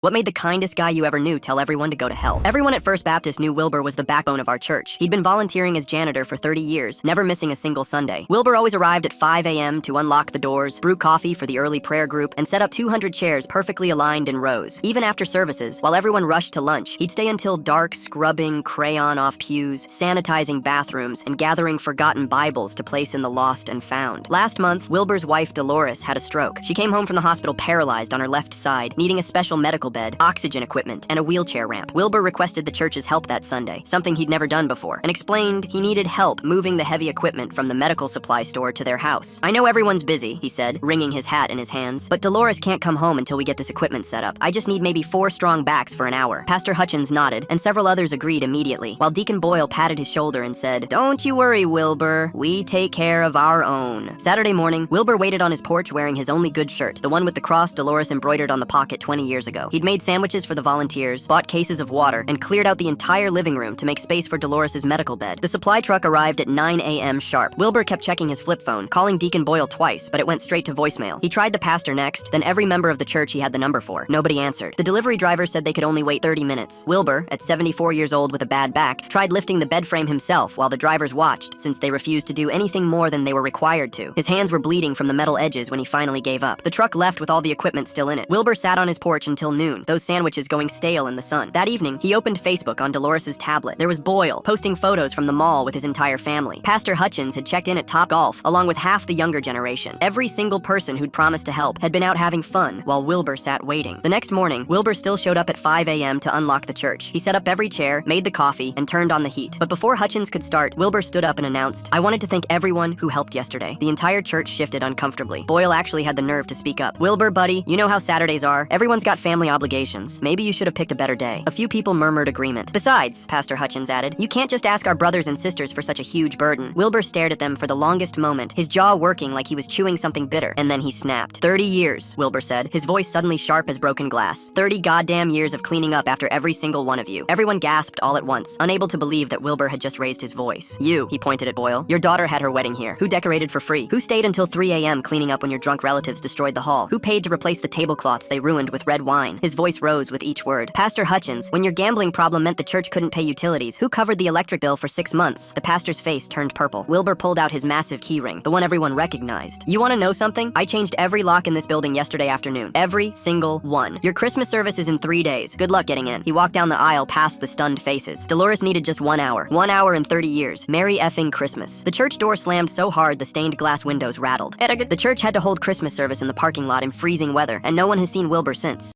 What made the kindest guy you ever knew tell everyone to go to hell? Everyone at First Baptist knew Wilbur was the backbone of our church. He'd been volunteering as janitor for 30 years, never missing a single Sunday. Wilbur always arrived at 5 a.m. to unlock the doors, brew coffee for the early prayer group, and set up 200 chairs perfectly aligned in rows. Even after services, while everyone rushed to lunch, he'd stay until dark, scrubbing crayon off pews, sanitizing bathrooms, and gathering forgotten Bibles to place in the lost and found. Last month, Wilbur's wife, Dolores, had a stroke. She came home from the hospital paralyzed on her left side, needing a special medical bed, oxygen equipment, and a wheelchair ramp. Wilbur requested the church's help that Sunday, something he'd never done before, and explained he needed help moving the heavy equipment from the medical supply store to their house. "I know everyone's busy," he said, wringing his hat in his hands, "but Dolores can't come home until we get this equipment set up. I just need maybe 4 strong backs for an hour." Pastor Hutchins nodded, and several others agreed immediately, while Deacon Boyle patted his shoulder and said, "Don't you worry, Wilbur. We take care of our own." Saturday morning, Wilbur waited on his porch wearing his only good shirt, the one with the cross Dolores embroidered on the pocket 20 years ago. He'd made sandwiches for the volunteers, bought cases of water, and cleared out the entire living room to make space for Dolores's medical bed. The supply truck arrived at 9 a.m. sharp. Wilbur kept checking his flip phone, calling Deacon Boyle twice, but it went straight to voicemail. He tried the pastor next, then every member of the church he had the number for. Nobody answered. The delivery driver said they could only wait 30 minutes. Wilbur, at 74 years old with a bad back, tried lifting the bed frame himself while the drivers watched, since they refused to do anything more than they were required to. His hands were bleeding from the metal edges when he finally gave up. The truck left with all the equipment still in it. Wilbur sat on his porch until noon, those sandwiches going stale in the sun. That evening, he opened Facebook on Dolores's tablet. There was Boyle, posting photos from the mall with his entire family. Pastor Hutchins had checked in at Topgolf, along with half the younger generation. Every single person who'd promised to help had been out having fun, while Wilbur sat waiting. The next morning, Wilbur still showed up at 5 a.m. to unlock the church. He set up every chair, made the coffee, and turned on the heat. But before Hutchins could start, Wilbur stood up and announced, "I wanted to thank everyone who helped yesterday." The entire church shifted uncomfortably. Boyle actually had the nerve to speak up. "Wilbur, buddy, you know how Saturdays are. Everyone's got family obligations. Maybe you should have picked a better day." A few people murmured agreement. "Besides," Pastor Hutchins added, "you can't just ask our brothers and sisters for such a huge burden." Wilbur stared at them for the longest moment, his jaw working like he was chewing something bitter, and then he snapped. 30 years, Wilbur said, his voice suddenly sharp as broken glass. 30 goddamn years of cleaning up after every single one of you. Everyone gasped all at once, unable to believe that Wilbur had just raised his voice. "You," he pointed at Boyle, "your daughter had her wedding here. Who decorated for free? Who stayed until 3 a.m. cleaning up when your drunk relatives destroyed the hall? Who paid to replace the tablecloths they ruined with red wine?" His voice rose with each word. "Pastor Hutchins, when your gambling problem meant the church couldn't pay utilities, who covered the electric bill for 6 months?" The pastor's face turned purple. Wilbur pulled out his massive keyring, the one everyone recognized. "You want to know something? I changed every lock in this building yesterday afternoon. Every single one. Your Christmas service is in 3 days. Good luck getting in." He walked down the aisle past the stunned faces. Dolores needed just 1 hour. 1 hour and 30 years. Merry effing Christmas. The church door slammed so hard the stained glass windows rattled. The church had to hold Christmas service in the parking lot in freezing weather, and no one has seen Wilbur since.